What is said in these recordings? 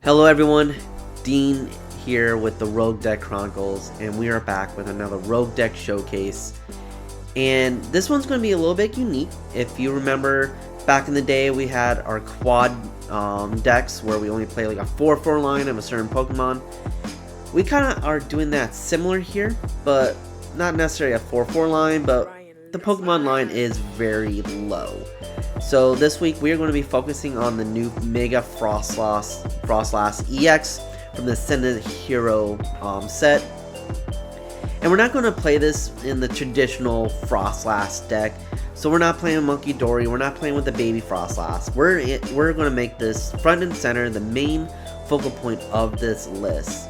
Hello everyone, Dean here with the Rogue Deck Chronicles, and we are back with another Rogue Deck Showcase. And this one's going to be a little bit unique. If you remember, back in the day we had our quad decks where we only play like a 4/4 line of a certain Pokemon. We kind of are doing that similar here, but not necessarily a 4/4 line, but the Pokemon line is very low. So this week we are going to be focusing on the new Mega Froslass EX from the Ascended Hero set. And we're not going to play this in the traditional Froslass deck. So we're not playing Monkey Dory, we're not playing with the baby Froslass. We're going to make this front and center the main focal point of this list.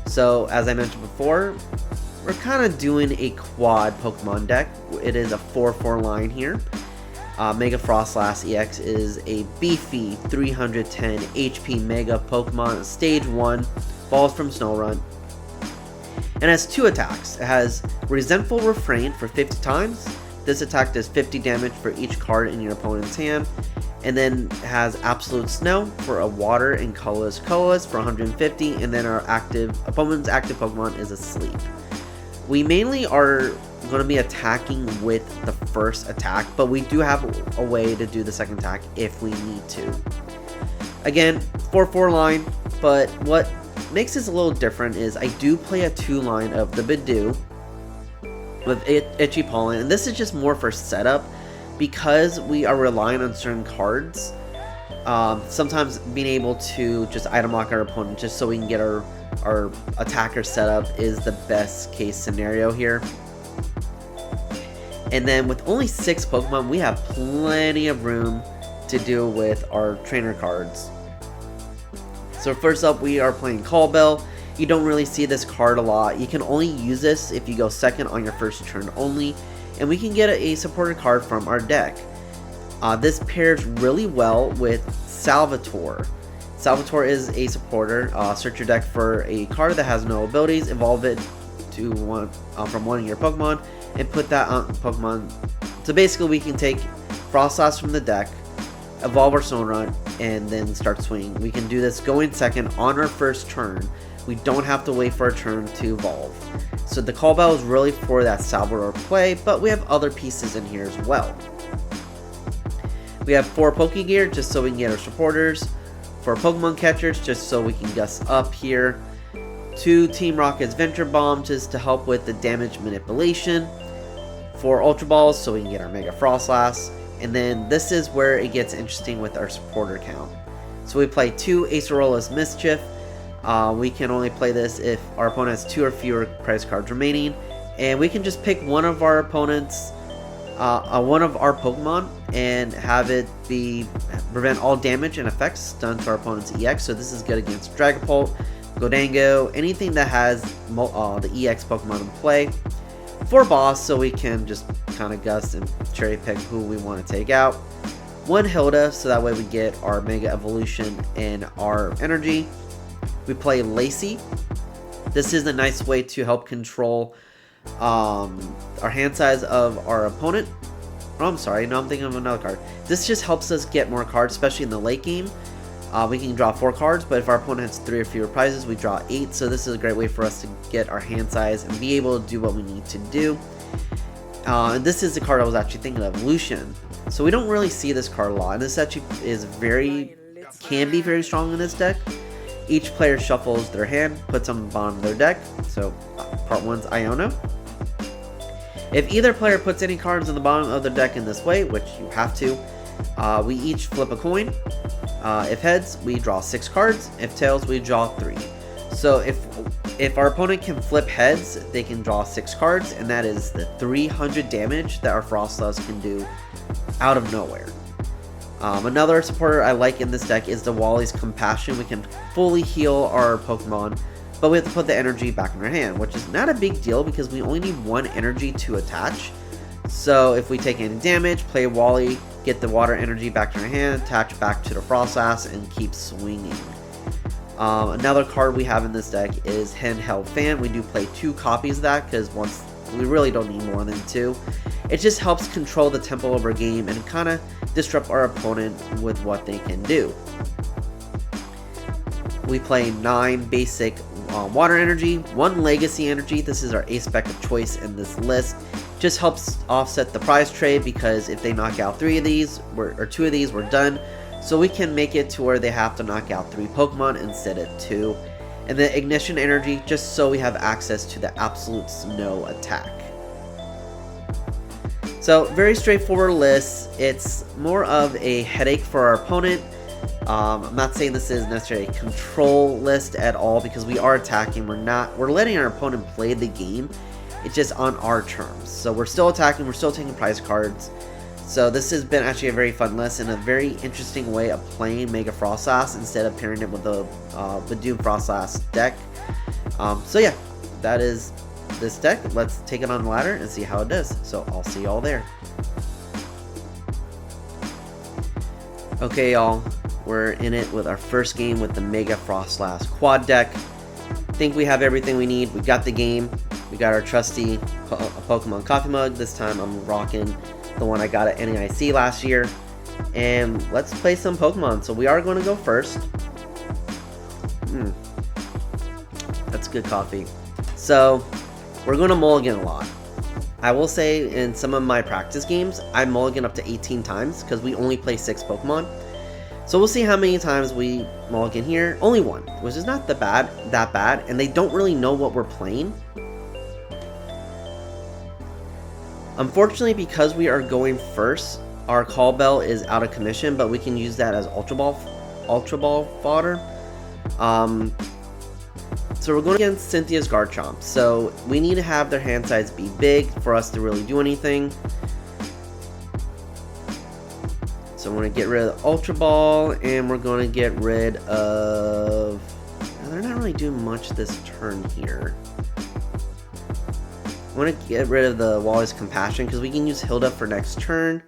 So as I mentioned before, we're kind of doing a quad Pokemon deck. It is a 4/4 line here. Mega Froslass EX is a beefy 310 HP Mega Pokemon, Stage 1, falls from Snorunt, and has 2 attacks. It has Resentful Refrain for 50 times. This attack does 50 damage for each card in your opponent's hand, and then has Absolute Snow for a Water and Colorless for 150, and then our opponent's active Pokemon is Asleep. We mainly are going to be attacking with the first attack, but we do have a way to do the second attack if we need to. Again, 4/4 line, but what makes this a little different is I do play a 2 line of the Budew with Itchy Pollen, and this is just more for setup because we are relying on certain cards. Sometimes being able to just item lock our opponent just so we can get our attacker setup is the best case scenario here. And then with only 6 Pokemon, we have plenty of room to deal with our trainer cards. So first up, we are playing Call Bell. You don't really see this card a lot. You can only use this if you go second on your first turn only, and we can get a supported card from our deck. This pairs really well with Salvatore. Salvatore is a supporter. Search your deck for a card that has no abilities, evolve it to from one of your Pokemon, and put that on Pokemon. So basically we can take Froslass from the deck, evolve our Snorunt, and then start swinging. We can do this going second on our first turn. We don't have to wait for our turn to evolve. So the Call Bell is really for that Salvatore play, but we have other pieces in here as well. We have 4 Pokégear just so we can get our supporters, 4 Pokémon Catchers just so we can guss up here, 2 Team Rocket's Venture Bomb just to help with the damage manipulation, 4 Ultra Balls so we can get our Mega Froslass, and then this is where it gets interesting with our supporter count. So we play 2 Acerola's Mischief. We can only play this if our opponent has 2 or fewer prize cards remaining, and we can just pick one of our opponents, one of our Pokemon, and have it prevent all damage and effects done to our opponent's EX. So this is good against Dragapult, Godango, anything that has the EX Pokemon in play. 4 Boss, so we can just kind of guess and cherry pick who we want to take out. 1 Hilda, so that way we get our Mega Evolution and our Energy. We play Lacey. This is a nice way to help control our hand size of our opponent. Oh, I'm sorry, no, I'm thinking of another card. This just helps us get more cards, especially in the late game. We can draw 4 cards, but if our opponent has 3 or fewer prizes, we draw 8. So this is a great way for us to get our hand size and be able to do what we need to do. And this is the card I was actually thinking of, Lucian. So we don't really see this card a lot, and this actually can be very strong in this deck. Each player shuffles their hand, puts on the bottom of their deck. So part 1's Iono. If either player puts any cards on the bottom of their deck in this way, which you have to, we each flip a coin. If heads, we draw 6 cards. If tails, we draw 3. So if our opponent can flip heads, they can draw 6 cards, and that is the 300 damage that our Froslass can do out of nowhere. Another supporter I like in this deck is the Wally's Compassion. We can fully heal our Pokemon, but we have to put the energy back in our hand, which is not a big deal because we only need 1 energy to attach. So if we take any damage, play Wally, get the water energy back in our hand, attach back to the Froslass, and keep swinging. Another card we have in this deck is Handheld Fan. We do play 2 copies of that because we really don't need more than 2. It just helps control the tempo of our game and kind of disrupt our opponent with what they can do. we play 9 basic water energy, 1 legacy energy. This is our ace spec of choice in this list. Just helps offset the prize trade, because if they knock out 3 of these, or 2 of these, we're done. So we can make it to where they have to knock out 3 Pokemon instead of 2. And then Ignition Energy, just so we have access to the absolute snow attack. So very straightforward list. It's more of a headache for our opponent. I'm not saying this is necessarily a control list at all, because we are attacking. We're letting our opponent play the game. It's just on our terms. So we're still attacking, we're still taking prize cards. So this has been actually a very fun list and a very interesting way of playing Mega Froslass instead of pairing it with the Budew Froslass deck. So yeah, that is this deck. Let's take it on the ladder and see how it does. So I'll see y'all there. Okay, y'all, we're in it with our first game with the Mega Froslass quad deck. Think we have everything we need. We got the game. We got our trusty Pokemon coffee mug. This time I'm rocking the one I got at NAIC last year. And let's play some Pokemon. So we are going to go first. That's good coffee. So we're going to mulligan a lot. I will say in some of my practice games, I mulligan up to 18 times because we only play 6 Pokemon. So we'll see how many times we mulligan here. Only 1, which is not that bad, and they don't really know what we're playing. Unfortunately, because we are going first, our Call Bell is out of commission, but we can use that as Ultra Ball fodder. So we're going against Cynthia's Garchomp. So we need to have their hand size be big for us to really do anything. So we're going to get rid of the Ultra Ball, and we're going to get rid of... They're not really doing much this turn here. I want to get rid of the Wally's Compassion because we can use Hilda for next turn.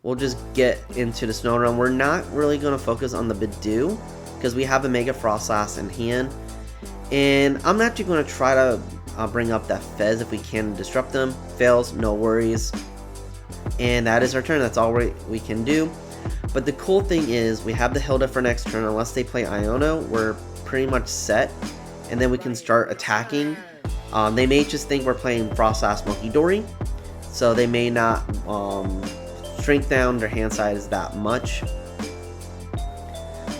We'll just get into the Snorunt. We're not really going to focus on the Budew because we have a Mega Froslass in hand. And I'm actually going to try to bring up that Fez if we can disrupt them. Fails, no worries. And that is our turn. That's all we can do. But the cool thing is we have the Hilda for next turn. Unless they play Iono, we're pretty much set. And then we can start attacking. They may just think we're playing Froslass Munkidori, so they may not shrink down their hand size that much.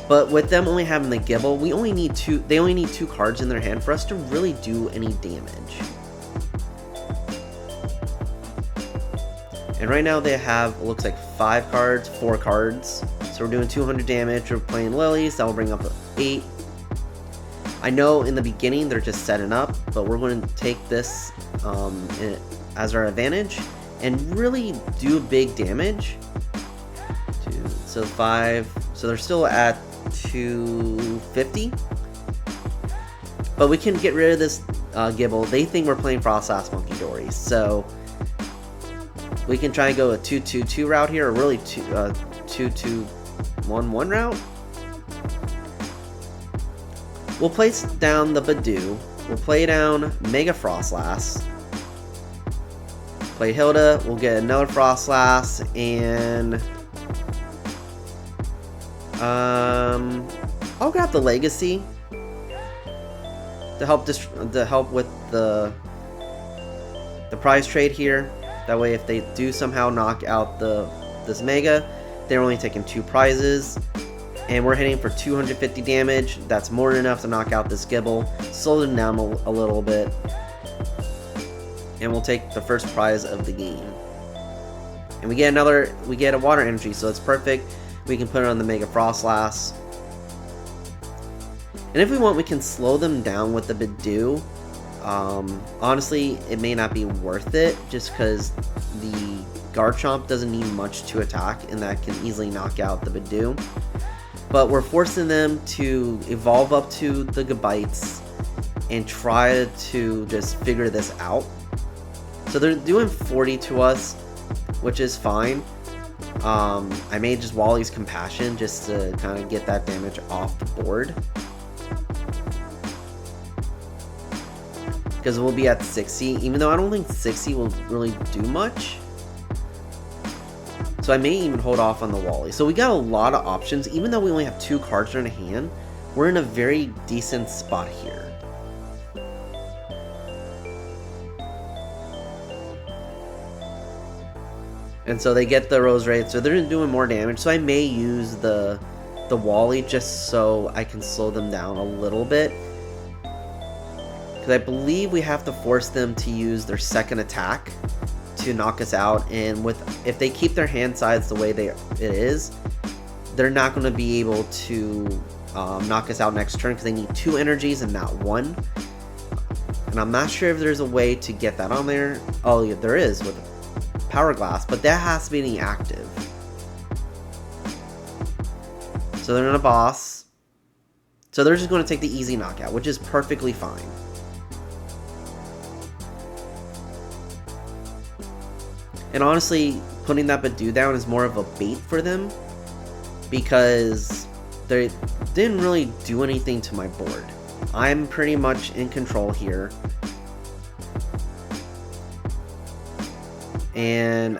But with them only having the Gibble, they only need 2 cards in their hand for us to really do any damage. And right now they have, it looks like 4 cards. So we're doing 200 damage. We're playing Lilies, that will bring up 8. I know in the beginning they're just setting up, but we're going to take this as our advantage and really do big damage. 2, so 5, so they're still at 250. But we can get rid of this Gibble. They think we're playing Froslass Munkidori, so we can try and go a 2-2-2 route here, or really 2-2-1-1 route. We'll place down the Budew. We'll play down Mega Froslass. Play Hilda. We'll get another Froslass, and I'll grab the Legacy to help with the prize trade here. That way, if they do somehow knock out this Mega, they're only taking 2 prizes. And we're hitting for 250 damage. That's more than enough to knock out this Gibble. Slow them down a little bit. And we'll take the first prize of the game. And we get a water energy, so it's perfect. We can put it on the Mega Froslass. And if we want, we can slow them down with the Budew. Honestly, it may not be worth it just because the Garchomp doesn't need much to attack, and that can easily knock out the Budew. But we're forcing them to evolve up to the Gabites and try to just figure this out. So they're doing 40 to us, which is fine. I may just Wally's Compassion just to kind of get that damage off the board. Because we'll be at 60, even though I don't think 60 will really do much. So I may even hold off on the Wally. So we got a lot of options. Even though we only have 2 cards in our hand, we're in a very decent spot here. And so they get the Rose Raid, so they're doing more damage. So I may use the Wally just so I can slow them down a little bit. Because I believe we have to force them to use their second attack to knock us out. And if they keep their hand size the way it is, they're not going to be able to knock us out next turn because they need 2 energies and not 1. And I'm not sure if there's a way to get that on there. Oh, yeah, there is with Power Glass, but that has to be the active. So they're in a boss. So they're just going to take the easy knockout, which is perfectly fine. And honestly, putting that Budew down is more of a bait for them, because they didn't really do anything to my board. I'm pretty much in control here. And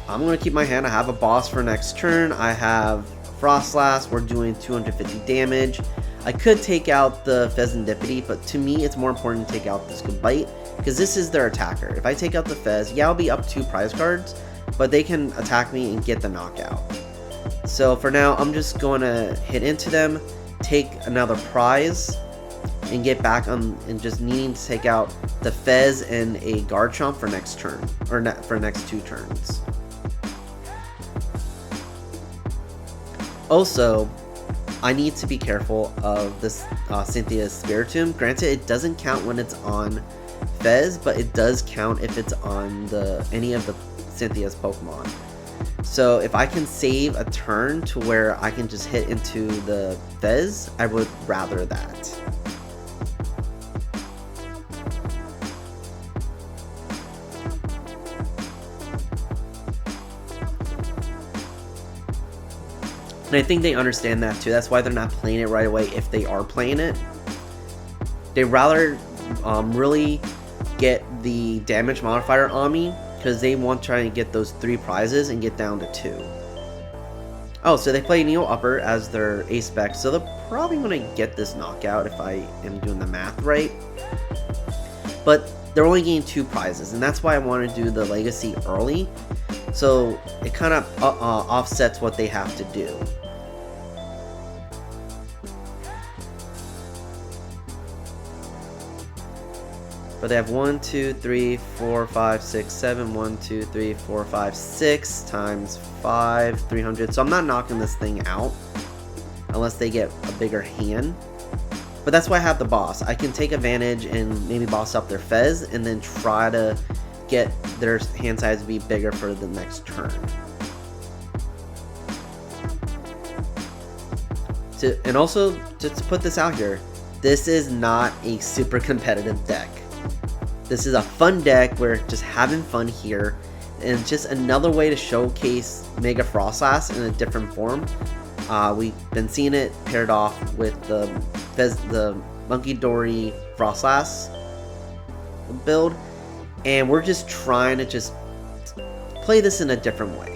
I'm going to keep my hand. I have a boss for next turn. I have Froslass. We're doing 250 damage. I could take out the Fezandipity, but to me it's more important to take out this good bite, because this is their attacker. If I take out the Fez, yeah, I'll be up 2 prize cards, but they can attack me and get the knockout. So for now, I'm just going to hit into them, take another prize, and get back on, and just needing to take out the Fez and a Garchomp for next turn, or for next 2 turns. Also, I need to be careful of this Cynthia's Spiritomb. Granted, it doesn't count when it's on Fez, but it does count if it's on any of the Cynthia's Pokemon. So if I can save a turn to where I can just hit into the Fez, I would rather that. And I think they understand that too. That's why they're not playing it right away if they are playing it. They'd rather really get the damage modifier on me, because they want to try and get those 3 prizes and get down to 2. Oh, so they play Neo Upper as their ace spec, so they're probably going to get this knockout if I am doing the math right. But they're only getting 2 prizes, and that's why I want to do the Legacy early, so it kind of offsets what they have to do. But they have 1, 2, 3, 4, 5, 6, 7, 1, 2, 3, 4, 5, 6 times 5, 300. So I'm not knocking this thing out unless they get a bigger hand. But that's why I have the boss. I can take advantage and maybe boss up their Fez and then try to get their hand size to be bigger for the next turn. And also, just to put this out here, this is not a super competitive deck. This is a fun deck. We're just having fun here, and just another way to showcase Mega Froslass in a different form. We've been seeing it paired off with the Monkey Dory Froslass build, and we're just trying to just play this in a different way.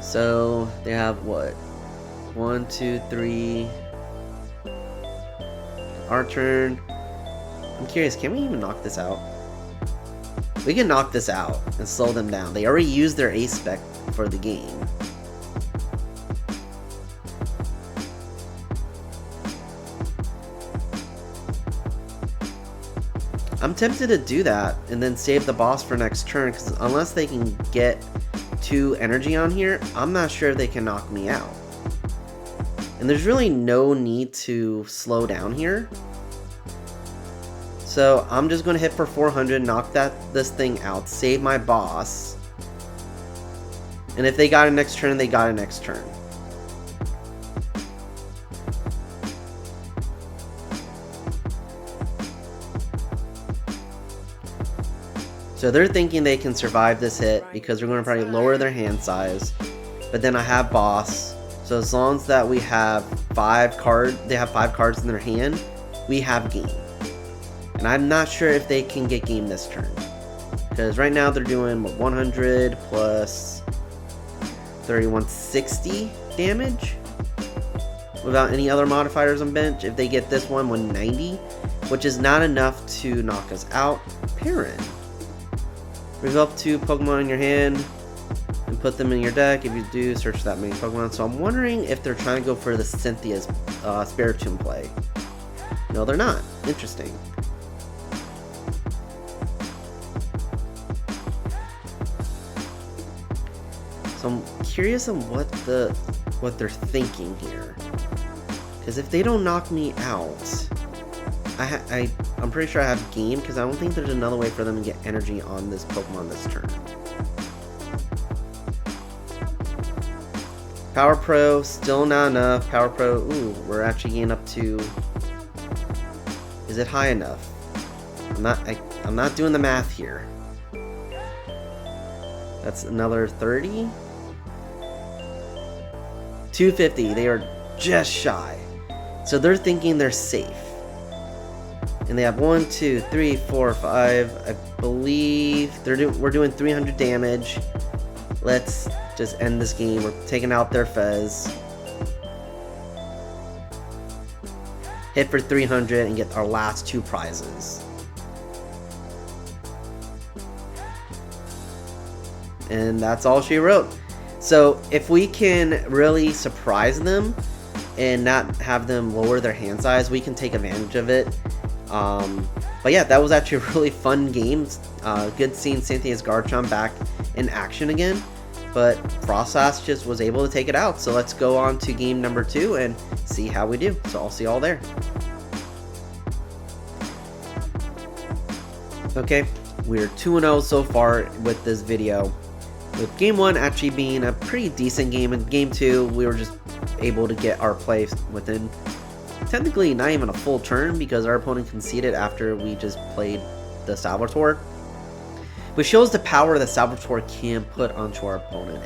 So they have what? 1, 2, 3. Our turn. I'm curious, can we even knock this out? We can knock this out and slow them down. They already used their ace spec for the game. I'm tempted to do that and then save the boss for next turn, because unless they can get 2 energy on here, I'm not sure if they can knock me out. And there's really no need to slow down here. So I'm just going to hit for 400, knock this thing out, save my boss. And if they got it next turn, they got it next turn. So they're thinking they can survive this hit because we're going to probably lower their hand size. But then I have boss. So as long as that we have 5 cards, they have 5 cards in their hand, we have game. And I'm not sure if they can get game this turn, because right now they're doing what, 100 plus 160 damage without any other modifiers on bench. If they get this one, 190, which is not enough to knock us out. Perrin. Reveal up 2 Pokemon in your hand and put them in your deck. If you do, search that main Pokemon. So I'm wondering if they're trying to go for the Cynthia's Spiritomb play. No, they're not. Interesting. So I'm curious on what they're thinking here. Because if they don't knock me out, I'm pretty sure I have game, because I don't think there's another way for them to get energy on this Pokemon this turn. Power Pro, still not enough. Power Pro, ooh, we're actually getting up to... Is it high enough? I'm not doing the math here. That's another 30? 250, they are just shy. So they're thinking they're safe. And they have 1, 2, 3, 4, 5. I believe we're doing 300 damage. Let's just end this game. We're taking out their Fez. Hit for 300 and get our last 2 prizes. And that's all she wrote. So if we can really surprise them and not have them lower their hand size, we can take advantage of it. But yeah, that was actually a really fun game. Good seeing Cynthia's Garchomp back in action again. But Froslass just was able to take it out. So let's go on to game number 2 and see how we do. So I'll see y'all there. Okay, we're 2-0 so far with this video. With game 1 actually being a pretty decent game. In game 2, we were just able to get our play within technically not even a full turn, because our opponent conceded after we just played the Salvatore. Which shows the power that Salvatore can put onto our opponent.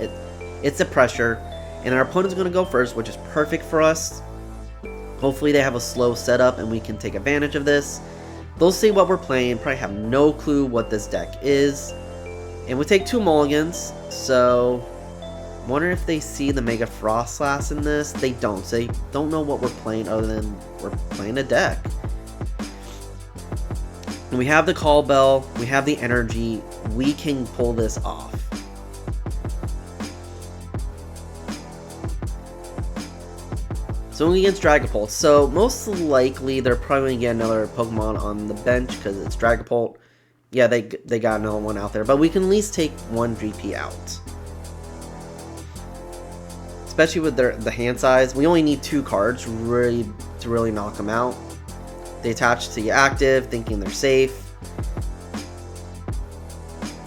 It's the pressure, and our opponent's going to go first, which is perfect for us. Hopefully they have a slow setup and we can take advantage of this. They'll see what we're playing, probably have no clue what this deck is. And we take 2 mulligans, so wonder if they see the Mega Froslass in this. They don't. So they don't know what we're playing other than we're playing a deck. And we have the Call Bell, we have the energy, we can pull this off. So against Dragapult, so most likely they're probably going to get another Pokemon on the bench because it's Dragapult. Yeah, they got another one out there, but we can at least take 1 GP out. Especially with the hand size, we only need 2 cards to really knock them out. They attach to the active, thinking they're safe.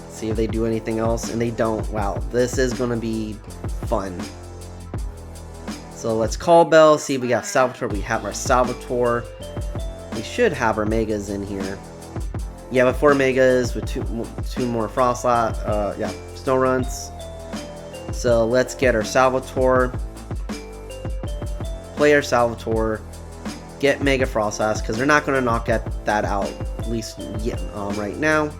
See if they do anything else, and they don't. Wow, this is going to be fun. So let's Call Bell, see if we got Salvatore. We have our Salvatore. We should have our Megas in here. Yeah, with 4 Megas, with two more Froslass, yeah, Snowrunts. So let's get our Salvatore. Play our Salvatore. Get Mega Froslass, because they're not going to knock that out, at least yet, right now.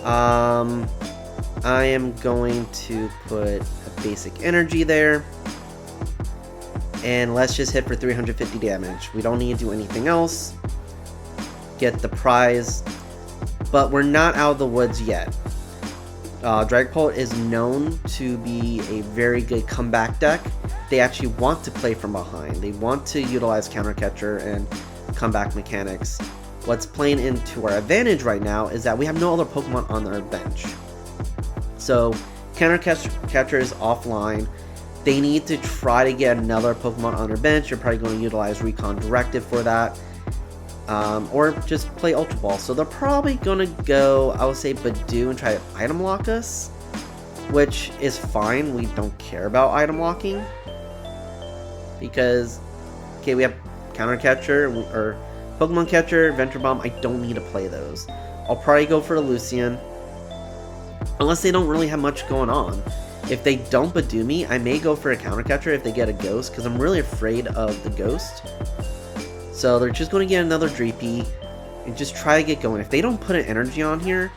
I am going to put a Basic Energy there. And let's just hit for 350 damage. We don't need to do anything else. Get the prize. But we're not out of the woods yet. Dragapult is known to be a very good comeback deck. They actually want to play from behind. They want to utilize Counter Catcher and comeback mechanics. What's playing into our advantage right now is that we have no other Pokemon on our bench. So Counter Catcher is offline. They need to try to get another Pokemon on their bench. You're probably going to utilize Recon Directive for that. Or just play Ultra Ball. So they're probably going to go, I would say, Budew and try to item lock us. Which is fine. We don't care about item locking. Because, okay, we have Counter Catcher or Pokemon Catcher, Venture Bomb. I don't need to play those. I'll probably go for a Lucian. Unless they don't really have much going on. If they don't Budew me, I may go for a Counter Catcher if they get a Ghost, because I'm really afraid of the Ghost. So they're just going to get another Dreepy and just try to get going. If they don't put an energy on here,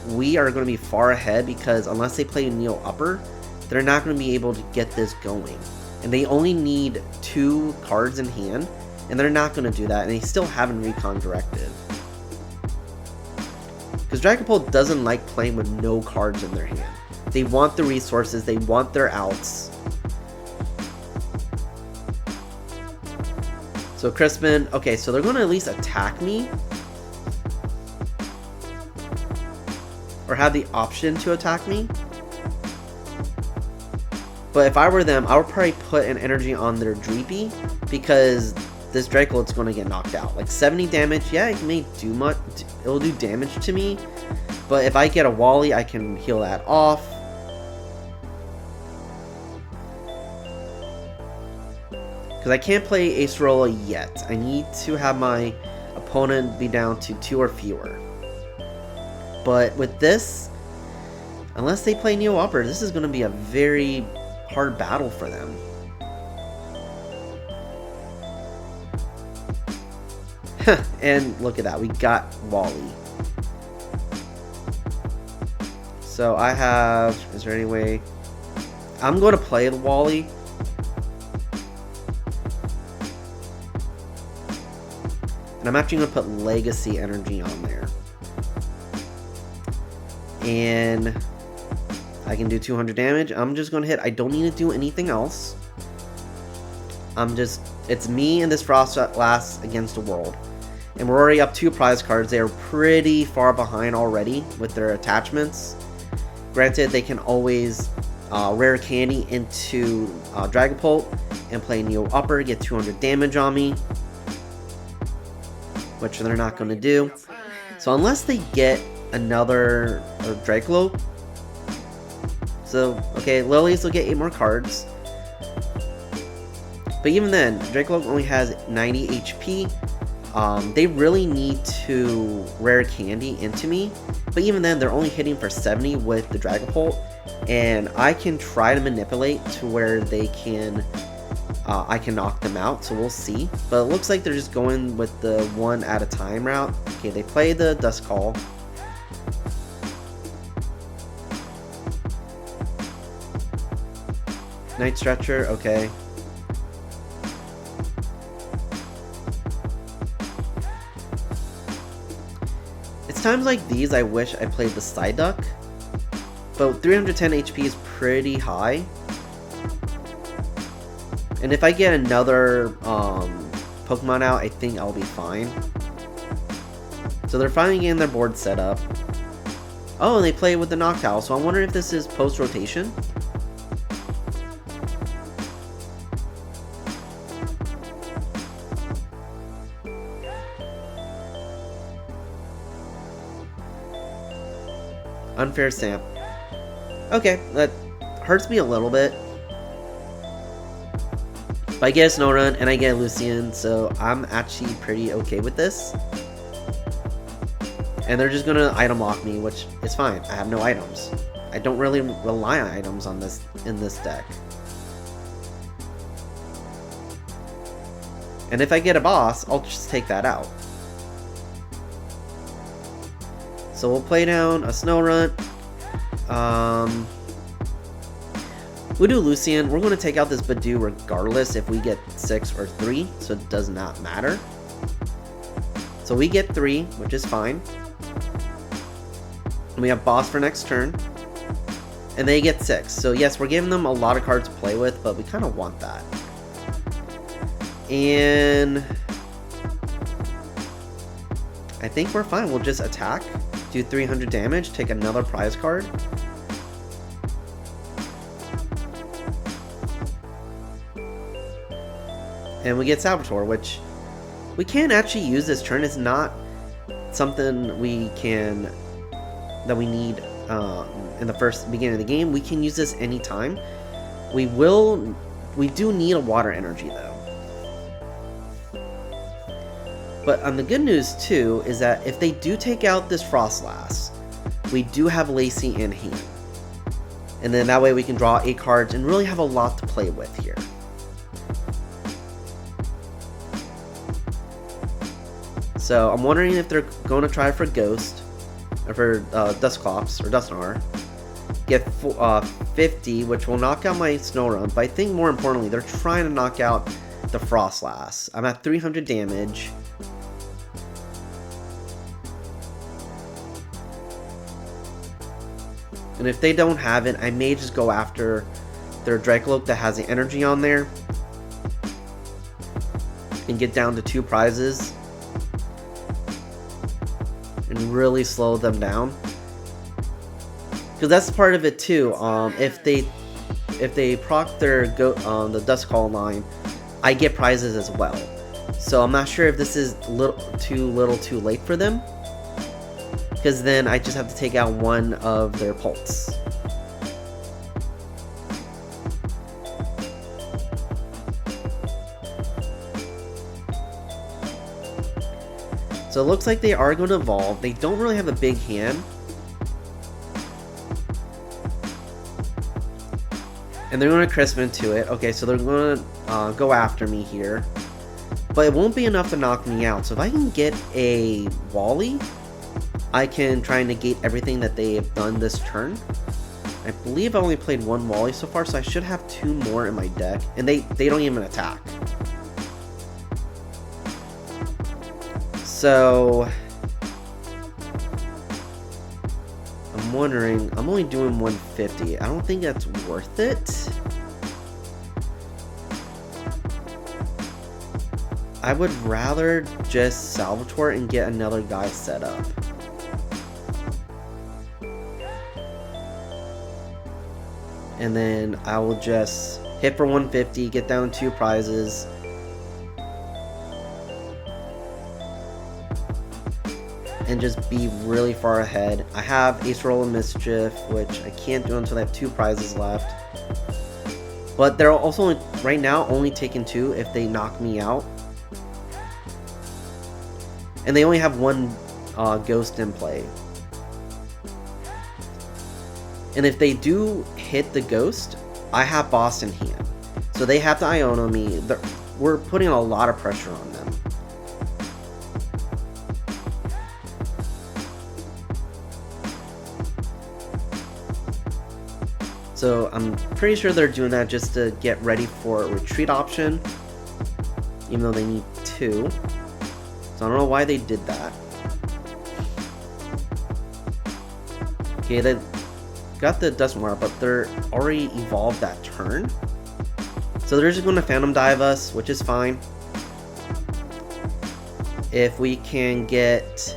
we are going to be far ahead, because unless they play Neo Upper, they're not going to be able to get this going. And they only need 2 cards in hand, and they're not going to do that, and they still haven't Recon Directive. Because Dragapult doesn't like playing with no cards in their hand. They want the resources, they want their outs. So Crispin, okay, so they're going to at least attack me. Or have the option to attack me. But if I were them, I would probably put an energy on their Dreepy, because this Draco's going to get knocked out. Like 70 damage, yeah, it may do much, it'll do damage to me. But if I get a Wally, I can heal that off. Because I can't play Acerola yet. I need to have my opponent be down to 2 or fewer. But with this, unless they play Neo Upper, this is going to be a very hard battle for them. And look at that, we got Wally. So I have, is there any way? I'm going to play the Wally. And I'm actually going to put Legacy Energy on there. And I can do 200 damage. I'm just going to hit. I don't need to do anything else. It's me and this Froslass against the world. And we're already up 2 prize cards. They are pretty far behind already with their attachments. Granted, they can always rare candy into Dragapult and play Neo Upper, get 200 damage on me. Which they're not going to do. So unless they get another Draco. So, okay, Lilies will get 8 more cards. But even then, Draco only has 90 HP. They really need to rare candy into me. But even then, they're only hitting for 70 with the Dragapult. And I can try to manipulate to where they can... I can knock them out, so we'll see. But it looks like they're just going with the 1 at a time route. Okay, they play the Dust Call. Night Stretcher, okay. It's times like these I wish I played the Psyduck. But 310 HP is pretty high. And if I get another Pokemon out, I think I'll be fine. So they're finally getting their board set up. Oh, and they play with the Noctowl, so I'm wondering if this is post-rotation. Unfair Stamp. Okay, that hurts me a little bit. But I get a Snorunt and I get a Lucian, so I'm actually pretty okay with this. And they're just gonna item lock me, which is fine. I have no items. I don't really rely on items on this in this deck. And if I get a boss, I'll just take that out. So we'll play down a Snorunt. We'll do Lucian. We're going to take out this Budew regardless if we get 6 or 3, so it does not matter. So we get 3, which is fine. And we have boss for next turn. And they get 6. So yes, we're giving them a lot of cards to play with, but we kind of want that. And I think we're fine. We'll just attack, do 300 damage, take another prize card. And we get Salvatore, which we can actually use this turn. It's not something we can, that we need in the beginning of the game. We can use this anytime. We do need a water energy though. But the good news too is that if they do take out this Froslass, we do have Lacey in hand. And then that way we can draw 8 cards and really have a lot to play with here. So I'm wondering if they're going to try for Ghost, or for Dusclops, or Dusknoir. get 50, which will knock out my Snorunt, but I think more importantly, they're trying to knock out the Froslass. I'm at 300 damage. And if they don't have it, I may just go after their Dracoloak that has the energy on there and get down to 2 prizes and really slow them down. Because that's part of it too. If they proc their the Dust Call line, I get prizes as well. So I'm not sure if this is too late for them. Because then I just have to take out one of their Pults. So it looks like they are going to evolve. They don't really have a big hand. And they're going to crisp into it. Okay, so they're going to go after me here. But it won't be enough to knock me out. So if I can get a Wally, I can try and negate everything that they have done this turn. I believe I only played 1 Wally so far, so I should have 2 more in my deck. And they don't even attack. So I'm wondering, I'm only doing 150. I don't think that's worth it. I would rather just Salvatore and get another guy set up. And then I will just hit for 150, get down 2 prizes. And just be really far ahead. I have Acerola Mischief, which I can't do until I have 2 prizes left. But they're also, right now, only taking 2 if they knock me out. And they only have 1 Ghost in play. And if they do hit the Ghost, I have Boss in hand. So they have to Iono me. We're putting a lot of pressure on them. So I'm pretty sure they're doing that just to get ready for a retreat option. Even though they need 2. So I don't know why they did that. Okay, they got the Duskmar, but they're already evolved that turn. So they're just going to Phantom Dive us, which is fine. If we can get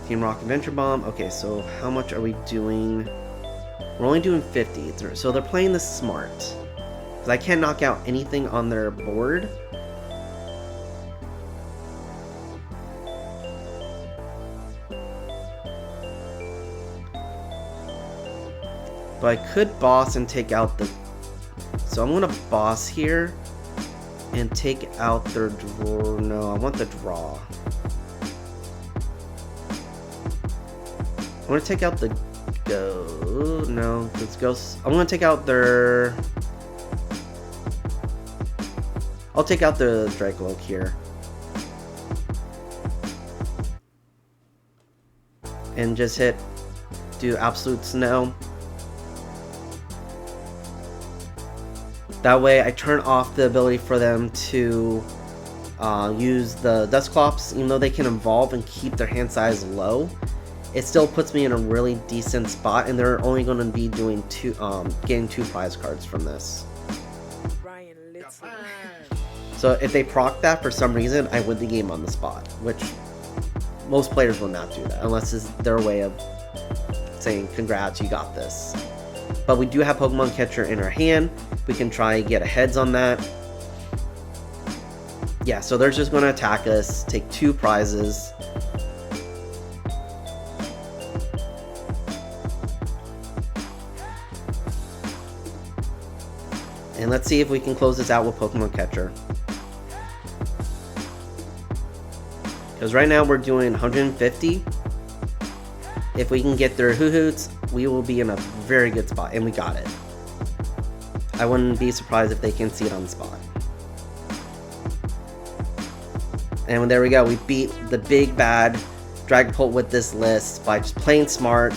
Team Rock Adventure Bomb. Okay, so how much are we doing? We're only doing 50. So they're playing this smart. Because I can't knock out anything on their board. But I could boss and take out the... So I'm going to boss here and take out their draw. No, I want the draw. I'm going to take out the go. No, let's go. I'm going to take out their... I'll take out the Dracoloak here. And just do Absolute Snow. That way I turn off the ability for them to use the Dusclops. Even though they can evolve and keep their hand size low, it still puts me in a really decent spot, and they're only going to be doing getting 2 prize cards from this. So if they proc that for some reason, I win the game on the spot, which most players will not do that unless it's their way of saying congrats, you got this. But we do have Pokemon Catcher in our hand. We can try and get a heads on that. Yeah, so they're just going to attack us, take 2 prizes. And let's see if we can close this out with Pokemon Catcher. Because right now we're doing 150. If we can get their Hoots, we will be in a very good spot. And we got it. I wouldn't be surprised if they can see it on the spot. And there we go. We beat the big bad Dragapult with this list by just playing smart,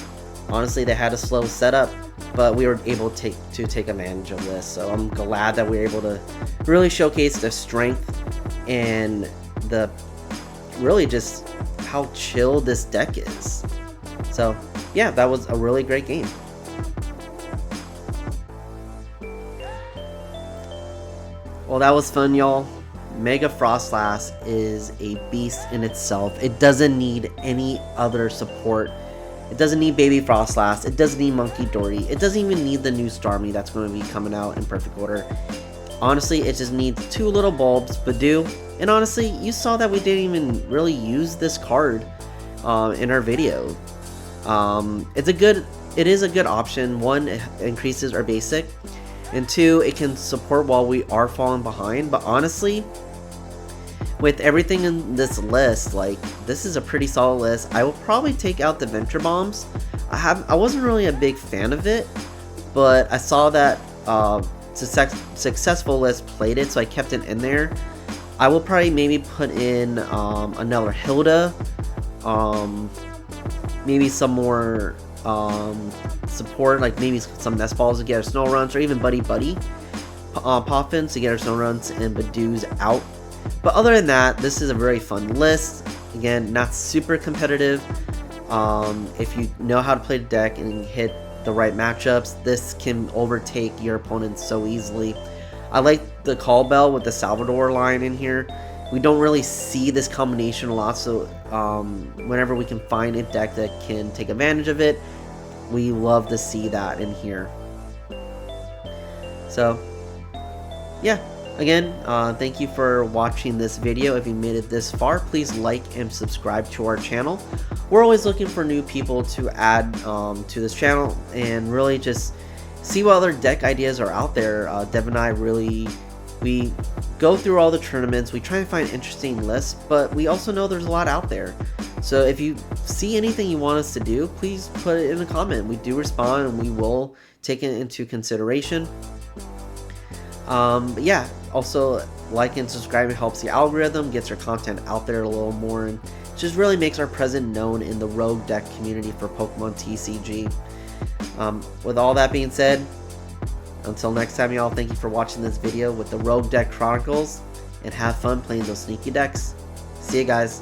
honestly, they had a slow setup, but we were able to take advantage of this. So I'm glad that we were able to really showcase the strength and the really just how chill this deck is. So yeah, that was a really great game. Well, that was fun, y'all. Mega Froslass is a beast in itself. It doesn't need any other support. It doesn't need Baby Froslass. It doesn't need Monkey Dory. It doesn't even need the new Starmie that's going to be coming out in perfect order. Honestly, it just needs 2 little bulbs, Budew. And honestly, you saw that we didn't even really use this card in our video. It is a good option. 1, it increases our basic, and 2, it can support while we are falling behind. But honestly, with everything in this list, like, this is a pretty solid list. I will probably take out the Venture Bombs. I wasn't really a big fan of it, but I saw that successful list played it, so I kept it in there. I will probably maybe put in another Hilda, maybe some more support, like maybe some Nest Balls to get our Snorunt, or even Buddy Poffins to get our Snorunt and Budews out. But other than that, this is a very fun list. Again, not super competitive. If you know how to play the deck and hit the right matchups, this can overtake your opponents so easily. I like the Call Bell with the Salvatore line in here. We don't really see this combination a lot, so whenever we can find a deck that can take advantage of it, we love to see that in here. So yeah, again, thank you for watching this video. If you made it this far, please like and subscribe to our channel. We're always looking for new people to add to this channel and really just see what other deck ideas are out there. Dev and I we go through all the tournaments, we try and find interesting lists, but we also know there's a lot out there. So if you see anything you want us to do, please put it in a comment. We do respond and we will take it into consideration. But yeah, also like and subscribe. It helps the algorithm, gets our content out there a little more, and just really makes our presence known in the rogue deck community for Pokemon TCG. With all that being said, until next time, y'all, thank you for watching this video with the Rogue Deck Chronicles, and have fun playing those sneaky decks. See you guys.